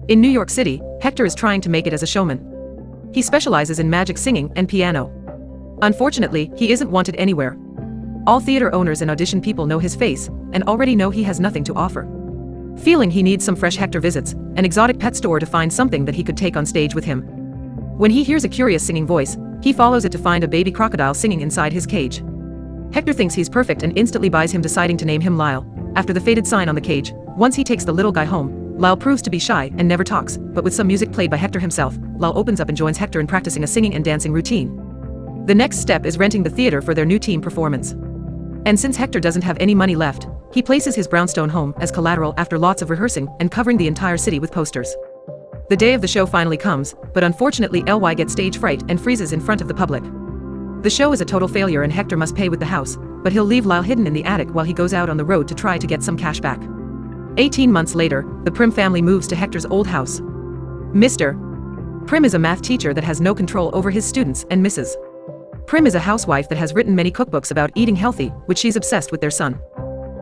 In New York City, Hector is trying to make it as a showman. He specializes in magic singing and piano. Unfortunately, he isn't wanted anywhere. All theater owners and audition people know his face, and already know he has nothing to offer. Feeling he needs some fresh, Hector visits an exotic pet store to find something that he could take on stage with him. When he hears a curious singing voice, he follows it to find a baby crocodile singing inside his cage. Hector thinks he's perfect and instantly buys him, deciding to name him Lyle, after the faded sign on the cage. Once he takes the little guy home, Lyle proves to be shy and never talks, but with some music played by Hector himself, Lyle opens up and joins Hector in practicing a singing and dancing routine. The next step is renting the theater for their new team performance. And since Hector doesn't have any money left, he places his brownstone home as collateral after lots of rehearsing and covering the entire city with posters. The day of the show finally comes, but unfortunately Ly gets stage fright and freezes in front of the public. The show is a total failure and Hector must pay with the house, but he'll leave Lyle hidden in the attic while he goes out on the road to try to get some cash back. 18 months later, the Primm family moves to Hector's old house. Mr. Primm is a math teacher that has no control over his students, and Mrs. Primm is a housewife that has written many cookbooks about eating healthy, which she's obsessed with their son.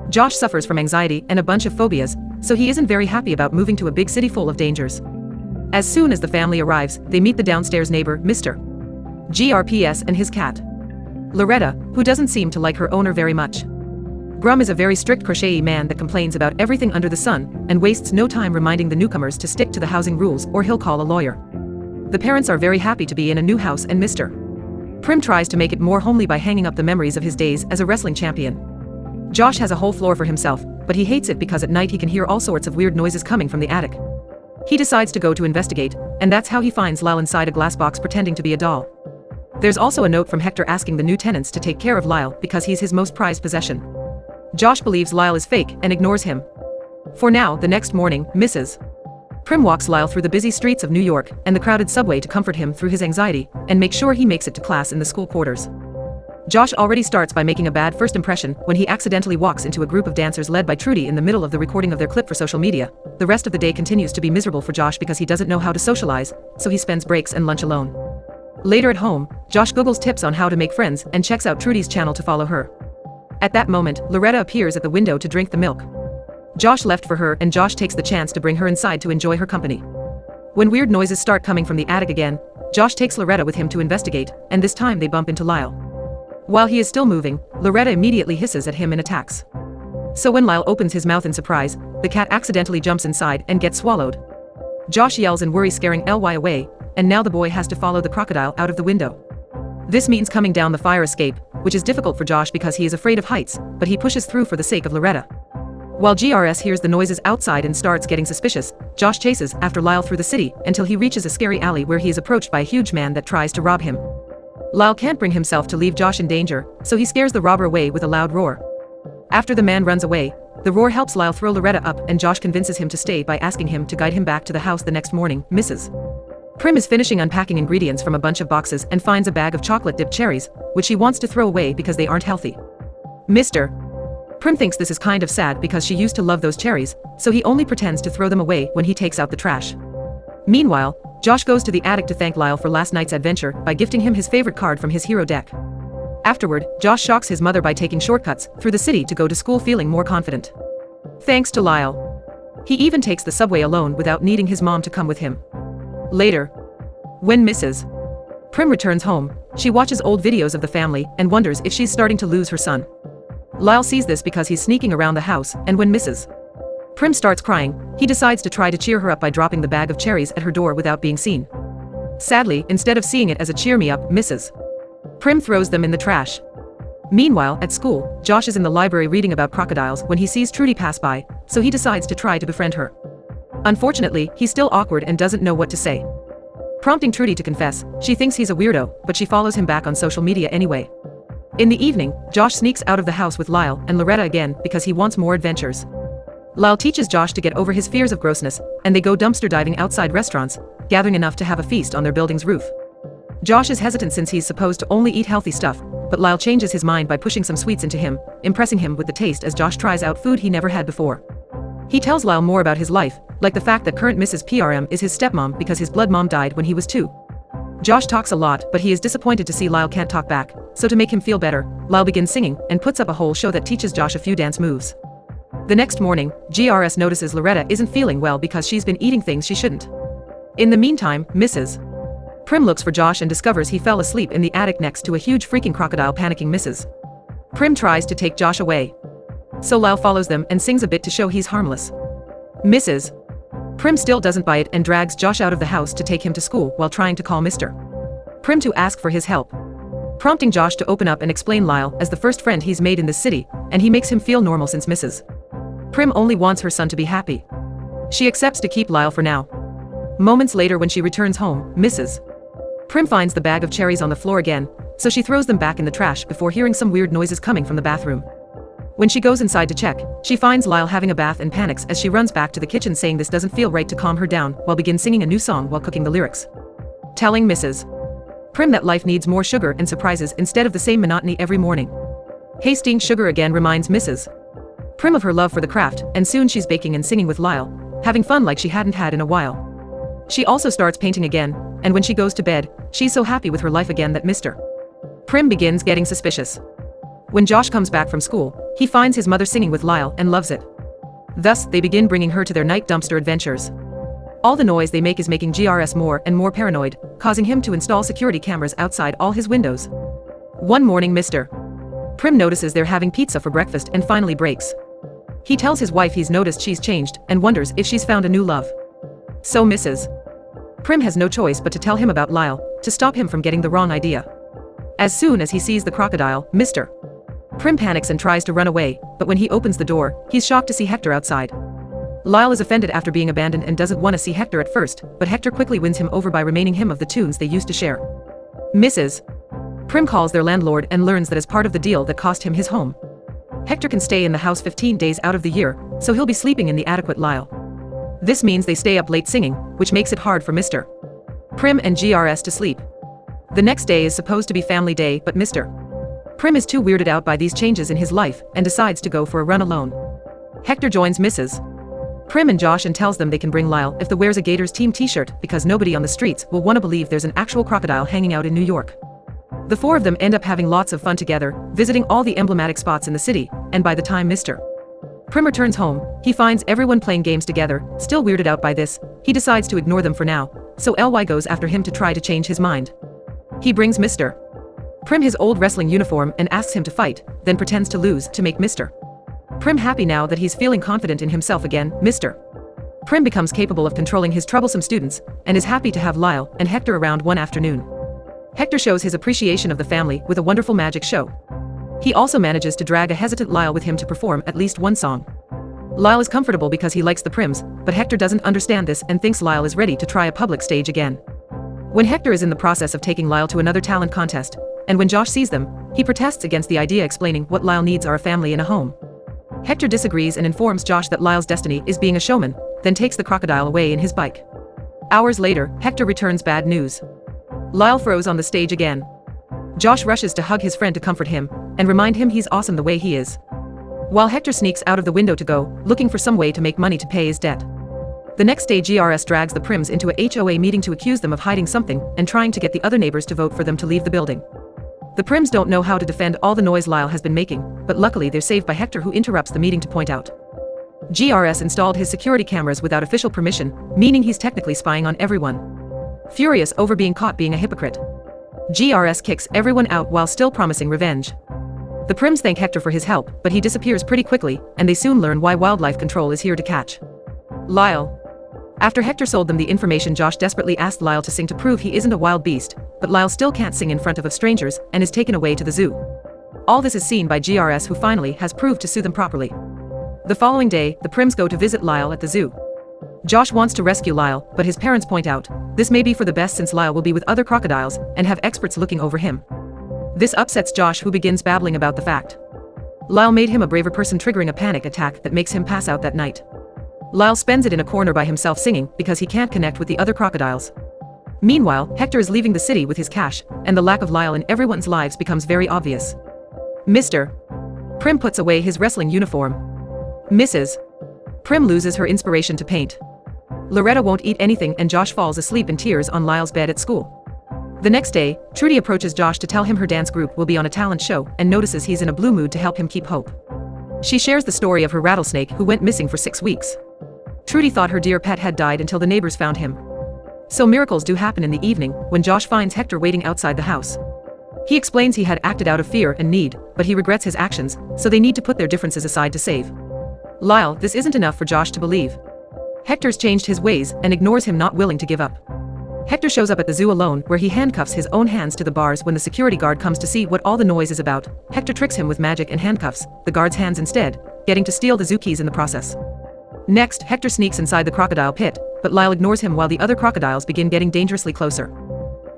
Josh suffers from anxiety and a bunch of phobias, so he isn't very happy about moving to a big city full of dangers. As soon as the family arrives, they meet the downstairs neighbor, Mr. Grumps, and his cat, Loretta, who doesn't seem to like her owner very much. Grum is a very strict crochet man that complains about everything under the sun, and wastes no time reminding the newcomers to stick to the housing rules or he'll call a lawyer. The parents are very happy to be in a new house, and Mr. Primm tries to make it more homely by hanging up the memories of his days as a wrestling champion. Josh has a whole floor for himself, but he hates it because at night he can hear all sorts of weird noises coming from the attic. He decides to go to investigate, and that's how he finds Lyle inside a glass box pretending to be a doll. There's also a note from Hector asking the new tenants to take care of Lyle because he's his most prized possession. Josh believes Lyle is fake and ignores him. For now, the next morning, Mrs. Primm walks Lyle through the busy streets of New York and the crowded subway to comfort him through his anxiety and make sure he makes it to class in the school quarters. Josh already starts by making a bad first impression when he accidentally walks into a group of dancers led by Trudy in the middle of the recording of their clip for social media. The rest of the day continues to be miserable for Josh because he doesn't know how to socialize, so he spends breaks and lunch alone. Later at home, Josh Googles tips on how to make friends and checks out Trudy's channel to follow her. At that moment, Loretta appears at the window to drink the milk. Josh left for her and Josh takes the chance to bring her inside to enjoy her company. When weird noises start coming from the attic again, Josh takes Loretta with him to investigate, and this time they bump into Lyle. While he is still moving, Loretta immediately hisses at him and attacks. So when Lyle opens his mouth in surprise, the cat accidentally jumps inside and gets swallowed. Josh yells in worry, scaring Ly away, and now the boy has to follow the crocodile out of the window. This means coming down the fire escape, which is difficult for Josh because he is afraid of heights, but he pushes through for the sake of Loretta. While GRS hears the noises outside and starts getting suspicious, Josh chases after Lyle through the city until he reaches a scary alley where he is approached by a huge man that tries to rob him. Lyle can't bring himself to leave Josh in danger, so he scares the robber away with a loud roar. After the man runs away, the roar helps Lyle throw Loretta up and Josh convinces him to stay by asking him to guide him back to the house the next morning. Mrs. Primm is finishing unpacking ingredients from a bunch of boxes and finds a bag of chocolate-dipped cherries, which she wants to throw away because they aren't healthy. Mr. Primm thinks this is kind of sad because she used to love those cherries, so he only pretends to throw them away when he takes out the trash. Meanwhile, Josh goes to the attic to thank Lyle for last night's adventure by gifting him his favorite card from his hero deck. Afterward, Josh shocks his mother by taking shortcuts through the city to go to school feeling more confident. Thanks to Lyle. He even takes the subway alone without needing his mom to come with him. Later, when Mrs. Primm returns home, she watches old videos of the family and wonders if she's starting to lose her son. Lyle sees this because he's sneaking around the house, and when Mrs. Primm starts crying, he decides to try to cheer her up by dropping the bag of cherries at her door without being seen. Sadly, instead of seeing it as a cheer me up, Mrs. Primm throws them in the trash. Meanwhile, at school, Josh is in the library reading about crocodiles when he sees Trudy pass by, so he decides to try to befriend her. Unfortunately, he's still awkward and doesn't know what to say. Prompting Trudy to confess, she thinks he's a weirdo, but she follows him back on social media anyway. In the evening, Josh sneaks out of the house with Lyle and Loretta again because he wants more adventures. Lyle teaches Josh to get over his fears of grossness, and they go dumpster diving outside restaurants, gathering enough to have a feast on their building's roof. Josh is hesitant since he's supposed to only eat healthy stuff, but Lyle changes his mind by pushing some sweets into him, impressing him with the taste as Josh tries out food he never had before. He tells Lyle more about his life, like the fact that current Mrs. Primm is his stepmom because his blood mom died when he was 2. Josh talks a lot, but he is disappointed to see Lyle can't talk back, so to make him feel better, Lyle begins singing and puts up a whole show that teaches Josh a few dance moves. The next morning, GRS notices Loretta isn't feeling well because she's been eating things she shouldn't. In the meantime, Mrs. Primm looks for Josh and discovers he fell asleep in the attic next to a huge freaking crocodile. Panicking Mrs. Primm tries to take Josh away. So Lyle follows them and sings a bit to show he's harmless. Mrs. Primm still doesn't buy it and drags Josh out of the house to take him to school while trying to call Mr. Primm to ask for his help, prompting Josh to open up and explain Lyle as the first friend he's made in this city, and he makes him feel normal since Mrs. Primm only wants her son to be happy. She accepts to keep Lyle for now. Moments later, when she returns home, Mrs. Primm finds the bag of cherries on the floor again, so she throws them back in the trash before hearing some weird noises coming from the bathroom. When she goes inside to check, she finds Lyle having a bath and panics as she runs back to the kitchen saying this doesn't feel right to calm her down while begins singing a new song while cooking the lyrics. Telling Mrs. Primm that life needs more sugar and surprises instead of the same monotony every morning. Hasting sugar again reminds Mrs. Primm of her love for the craft, and soon she's baking and singing with Lyle, having fun like she hadn't had in a while. She also starts painting again, and when she goes to bed, she's so happy with her life again that Mr. Primm begins getting suspicious. When Josh comes back from school, he finds his mother singing with Lyle and loves it. Thus, they begin bringing her to their night dumpster adventures. All the noise they make is making GRS more and more paranoid, causing him to install security cameras outside all his windows. One morning, Mr. Primm notices they're having pizza for breakfast and finally breaks. He tells his wife he's noticed she's changed and wonders if she's found a new love. So Mrs. Primm has no choice but to tell him about Lyle, to stop him from getting the wrong idea. As soon as he sees the crocodile, Mr. Primm panics and tries to run away, but when he opens the door, he's shocked to see Hector outside. Lyle is offended after being abandoned and doesn't want to see Hector at first, but Hector quickly wins him over by reminding him of the tunes they used to share. Mrs. Primm calls their landlord and learns that as part of the deal that cost him his home, Hector can stay in the house 15 days out of the year, so he'll be sleeping in the attic with Lyle. This means they stay up late singing, which makes it hard for Mr. Primm and GRS to sleep. The next day is supposed to be family day, but Mr. Primm is too weirded out by these changes in his life and decides to go for a run alone. Hector joins Mrs. Primm and Josh and tells them they can bring Lyle if they wears a Gators team t-shirt because nobody on the streets will want to believe there's an actual crocodile hanging out in New York. The four of them end up having lots of fun together, visiting all the emblematic spots in the city, and by the time Mr. Primm returns home, he finds everyone playing games together. Still weirded out by this, he decides to ignore them for now, so Ly goes after him to try to change his mind. He brings Mr. Primm his old wrestling uniform and asks him to fight, then pretends to lose to make Mr. Primm happy now that he's feeling confident in himself again. Mr. Primm becomes capable of controlling his troublesome students, and is happy to have Lyle and Hector around one afternoon. Hector shows his appreciation of the family with a wonderful magic show. He also manages to drag a hesitant Lyle with him to perform at least one song. Lyle is comfortable because he likes the Primms, but Hector doesn't understand this and thinks Lyle is ready to try a public stage again. When Hector is in the process of taking Lyle to another talent contest, and when Josh sees them, he protests against the idea, explaining what Lyle needs are a family and a home. Hector disagrees and informs Josh that Lyle's destiny is being a showman, then takes the crocodile away in his bike. Hours later, Hector returns bad news. Lyle froze on the stage again. Josh rushes to hug his friend to comfort him, and remind him he's awesome the way he is. While Hector sneaks out of the window to go, looking for some way to make money to pay his debt. The next day, GRS drags the Primms into a HOA meeting to accuse them of hiding something and trying to get the other neighbors to vote for them to leave the building. The Primms don't know how to defend all the noise Lyle has been making, but luckily they're saved by Hector, who interrupts the meeting to point out GRS installed his security cameras without official permission, meaning he's technically spying on everyone. Furious over being caught being a hypocrite, GRS kicks everyone out while still promising revenge. The Primms thank Hector for his help, but he disappears pretty quickly, and they soon learn why wildlife control is here to catch Lyle. After Hector sold them the information, Josh desperately asked Lyle to sing to prove he isn't a wild beast, but Lyle still can't sing in front of strangers and is taken away to the zoo. All this is seen by GRS, who finally has proved to sue them properly. The following day, the Primms go to visit Lyle at the zoo. Josh wants to rescue Lyle, but his parents point out this may be for the best since Lyle will be with other crocodiles and have experts looking over him. This upsets Josh, who begins babbling about the fact Lyle made him a braver person, triggering a panic attack that makes him pass out that night. Lyle spends it in a corner by himself singing because he can't connect with the other crocodiles. Meanwhile, Hector is leaving the city with his cash, and the lack of Lyle in everyone's lives becomes very obvious. Mr. Primm puts away his wrestling uniform. Mrs. Primm loses her inspiration to paint. Loretta won't eat anything, and Josh falls asleep in tears on Lyle's bed at school. The next day, Trudy approaches Josh to tell him her dance group will be on a talent show and notices he's in a blue mood to help him keep hope. She shares the story of her rattlesnake who went missing for 6 weeks. Trudy thought her dear pet had died until the neighbors found him. So miracles do happen in the evening when Josh finds Hector waiting outside the house. He explains he had acted out of fear and need, but he regrets his actions, so they need to put their differences aside to save Lyle. This isn't enough for Josh to believe. Hector's changed his ways and ignores him, not willing to give up. Hector shows up at the zoo alone, where he handcuffs his own hands to the bars when the security guard comes to see what all the noise is about. Hector tricks him with magic and handcuffs the guard's hands instead, getting to steal the zoo keys in the process. Next, Hector sneaks inside the crocodile pit, but Lyle ignores him while the other crocodiles begin getting dangerously closer.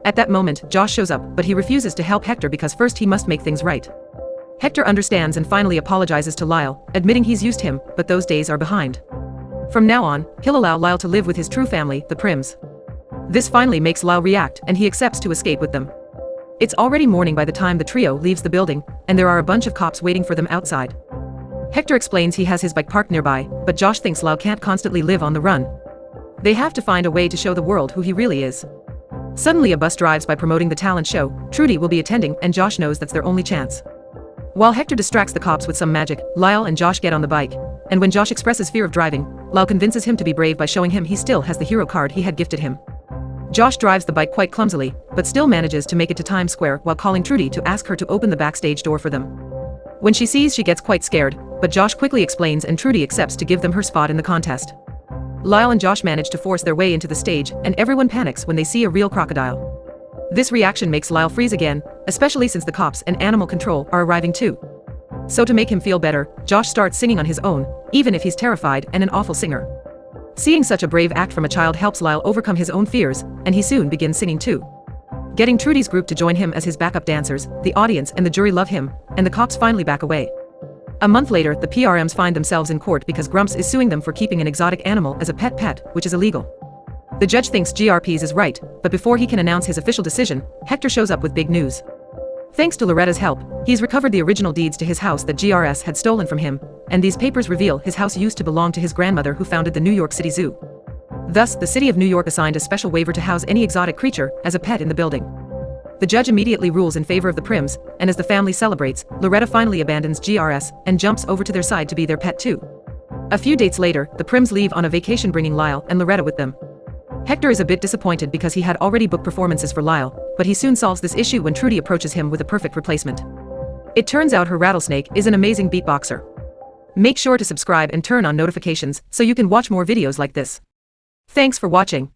At that moment, Josh shows up, but he refuses to help Hector because first he must make things right. Hector understands and finally apologizes to Lyle, admitting he's used him, but those days are behind. From now on, he'll allow Lyle to live with his true family, the Primms. This finally makes Lyle react, and he accepts to escape with them. It's already morning by the time the trio leaves the building, and there are a bunch of cops waiting for them outside. Hector explains he has his bike parked nearby, but Josh thinks Lyle can't constantly live on the run. They have to find a way to show the world who he really is. Suddenly a bus drives by promoting the talent show. Trudy will be attending, and Josh knows that's their only chance. While Hector distracts the cops with some magic, Lyle and Josh get on the bike, and when Josh expresses fear of driving, Lyle convinces him to be brave by showing him he still has the hero card he had gifted him. Josh drives the bike quite clumsily, but still manages to make it to Times Square while calling Trudy to ask her to open the backstage door for them. When she sees, she gets quite scared, but Josh quickly explains and Trudy accepts to give them her spot in the contest. Lyle and Josh manage to force their way into the stage, and everyone panics when they see a real crocodile. This reaction makes Lyle freeze again, especially since the cops and animal control are arriving too. So to make him feel better, Josh starts singing on his own, even if he's terrified and an awful singer. Seeing such a brave act from a child helps Lyle overcome his own fears, and he soon begins singing too. Getting Trudy's group to join him as his backup dancers, the audience and the jury love him, and the cops finally back away. A month later, the Primms find themselves in court because Grumps is suing them for keeping an exotic animal as a pet, which is illegal. The judge thinks Grps is right, but before he can announce his official decision, Hector shows up with big news. Thanks to Loretta's help, he's recovered the original deeds to his house that GRS had stolen from him, and these papers reveal his house used to belong to his grandmother who founded the New York City Zoo. Thus, the city of New York assigned a special waiver to house any exotic creature as a pet in the building. The judge immediately rules in favor of the Primms, and as the family celebrates, Loretta finally abandons GRS and jumps over to their side to be their pet too. A few dates later, the Primms leave on a vacation, bringing Lyle and Loretta with them. Hector is a bit disappointed because he had already booked performances for Lyle, but he soon solves this issue when Trudy approaches him with a perfect replacement. It turns out her rattlesnake is an amazing beatboxer. Make sure to subscribe and turn on notifications so you can watch more videos like this. Thanks for watching.